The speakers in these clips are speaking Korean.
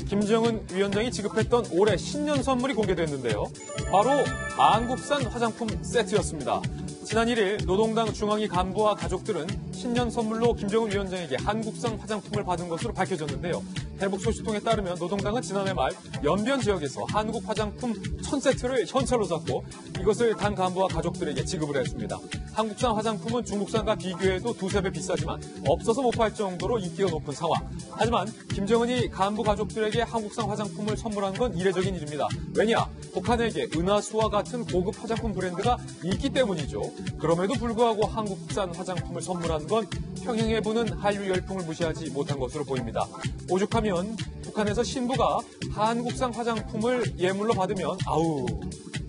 김정은 위원장이 지급했던 올해 신년 선물이 공개됐는데요. 바로 한국산 화장품 세트였습니다. 지난 1일 노동당 중앙위 간부와 가족들은 신년 선물로 김정은 위원장에게 한국산 화장품을 받은 것으로 밝혀졌는데요. 대북 소식통에 따르면 노동당은 지난해 말 연변 지역에서 한국 화장품 1000세트를 현찰로 샀고 이것을 당 간부와 가족들에게 지급을 했습니다. 한국산 화장품은 중국산과 비교해도 두세 배 비싸지만 없어서 못 팔 정도로 인기가 높은 상황. 하지만 김정은이 간부 가족들에게 한국산 화장품을 선물한 건 이례적인 일입니다. 왜냐? 북한에게 은하수와 같은 고급 화장품 브랜드가 있기 때문이죠. 그럼에도 불구하고 한국산 화장품을 선물한 건 평행해 부는 한류 열풍을 무시하지 못한 것으로 보입니다. 오죽하면 북한에서 신부가 한국산 화장품을 예물로 받으면 아우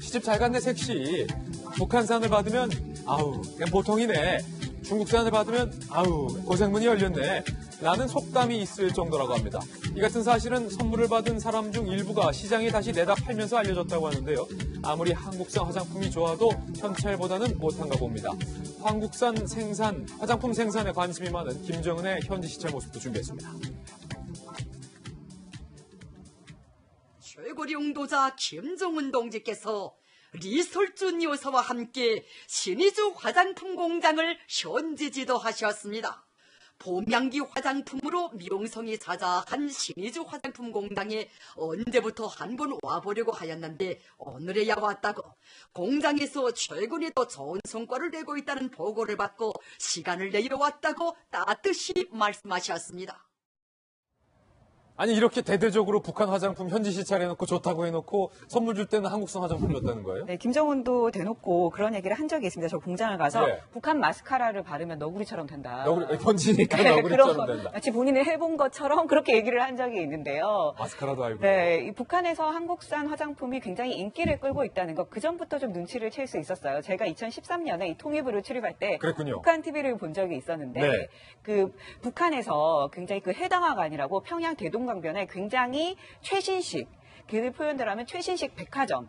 시집 잘 갔네 섹시. 북한산을 받으면 아우 그냥 보통이네. 중국산을 받으면 아우 고생문이 열렸네. 라는 속담이 있을 정도라고 합니다. 이 같은 사실은 선물을 받은 사람 중 일부가 시장에 다시 내다 팔면서 알려졌다고 하는데요. 아무리 한국산 화장품이 좋아도 현찰보다는 못한가 봅니다. 한국산 생산, 화장품 생산에 관심이 많은 김정은의 현지 시찰 모습도 준비했습니다. 최고리 용도자 김정은 동지께서 리솔준 여사와 함께 신의주 화장품 공장을 현지 지도하셨습니다. 봄양기 화장품으로 명성이 자자한 신의주 화장품 공장에 언제부터 한 번 와보려고 하였는데 오늘에야 왔다고 공장에서 최근에 더 좋은 성과를 내고 있다는 보고를 받고 시간을 내어 왔다고 따뜻이 말씀하셨습니다. 아니 이렇게 대대적으로 북한 화장품 현지 시찰해놓고 좋다고 해놓고 선물 줄 때는 한국산 화장품이었다는 거예요? 네, 김정은도 대놓고 그런 얘기를 한 적이 있습니다. 저 공장을 가서 네. 북한 마스카라를 바르면 너구리처럼 된다. 현지니까 네, 너구리처럼 된다. 마치 본인이 해본 것처럼 그렇게 얘기를 한 적이 있는데요. 마스카라도 알고. 네, 이 북한에서 한국산 화장품이 굉장히 인기를 끌고 있다는 것, 그 전부터 좀 눈치를 챌 수 있었어요. 제가 2013년에 이 통일부를 출입할 때 그랬군요. 북한 TV를 본 적이 있었는데 네. 그 북한에서 굉장히 그 해당화관이라고 평양 대동강변에 굉장히 최신식 그 표현대로 하면 최신식 백화점을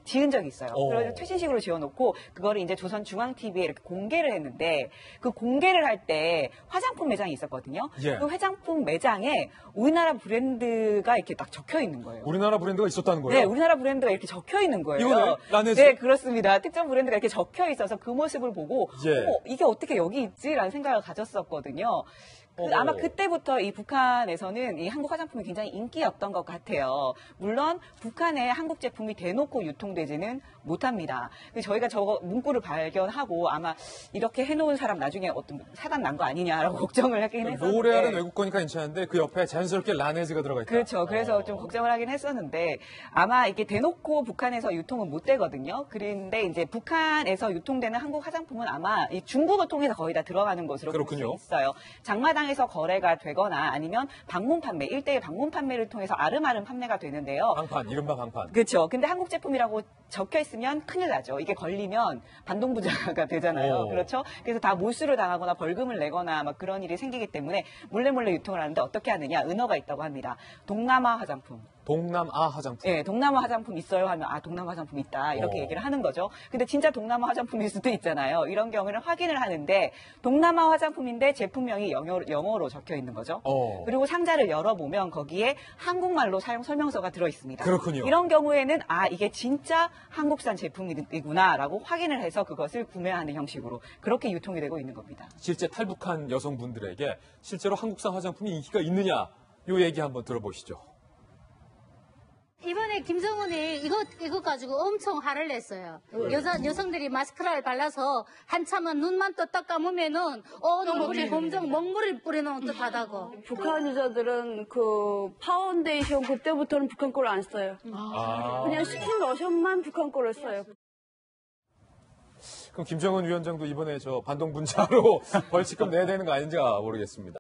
지은 적이 있어요. 그래서 최신식으로 지어놓고 그거를 이제 조선중앙TV에 이렇게 공개를 했는데 그 공개를 할 때 화장품 매장이 있었거든요. 예. 그 화장품 매장에 우리나라 브랜드가 이렇게 딱 적혀 있는 거예요. 우리나라 브랜드가 있었다는 거예요? 네, 우리나라 브랜드가 이렇게 적혀 있는 거예요. 이거네? 라네즈? 네, 그렇습니다. 특정 브랜드가 이렇게 적혀 있어서 그 모습을 보고 예. 이게 어떻게 여기 있지라는 생각을 가졌었거든요. 아마 그때부터 이 북한에서는 이 한국 화장품이 굉장히 인기였던 것 같아요. 물론 북한에 한국 제품이 대놓고 유통되지는 못합니다. 저희가 저거 문구를 발견하고 아마 이렇게 해놓은 사람 나중에 어떤 사단 난 거 아니냐라고 걱정을 하긴 했었는데. 로레알은 외국 거니까 괜찮은데 그 옆에 자연스럽게 라네즈가 들어가 있다. 그렇죠. 그래서 좀 걱정을 하긴 했었는데 아마 이게 대놓고 북한에서 유통은 못 되거든요. 그런데 이제 북한에서 유통되는 한국 화장품은 아마 이 중국을 통해서 거의 다 들어가는 것으로 볼 수 있어요. 장마당에서 거래가 되거나 아니면 방문 판매, 1대1 방문 판매를 통해서 아름아름 판매가 되는데요. 방판, 이른바 방판. 그렇죠. 근데 한국 제품이라고 적혀 있으면 큰일 나죠. 이게 걸리면 반동부자가 되잖아요. 그렇죠. 그래서 다 몰수를 당하거나 벌금을 내거나 막 그런 일이 생기기 때문에 몰래 유통을 하는데 어떻게 하느냐? 은어가 있다고 합니다. 동남아 화장품. 동남아 화장품. 네, 동남아 화장품 있어요 하면 동남아 화장품 있다 이렇게 얘기를 하는 거죠. 근데 진짜 동남아 화장품일 수도 있잖아요. 이런 경우는 확인을 하는데 동남아 화장품인데 제품명이 영어로 적혀 있는 거죠. 그리고 상자를 열어보면 거기에 한국말로 사용 설명서가 들어 있습니다. 그렇군요. 이런 경우에는 이게 진짜 한국산 제품이구나라고 확인을 해서 그것을 구매하는 형식으로 그렇게 유통이 되고 있는 겁니다. 실제 탈북한 여성분들에게 실제로 한국산 화장품이 인기가 있느냐 이 얘기 한번 들어보시죠. 이번에 김정은이 이것 가지고 엄청 화를 냈어요. 여성들이 마스카라를 발라서 한참은 눈만 떴다 감으면은 우리 범정 먹물을 뿌려놓은 듯하다고. 북한 여자들은 그 파운데이션 그때부터는 북한 거를 안 써요. 그냥 스킨 로션만 북한 거를 써요. 그럼 김정은 위원장도 이번에 저 반동분자로 벌칙금 내야 되는 거 아닌지 모르겠습니다.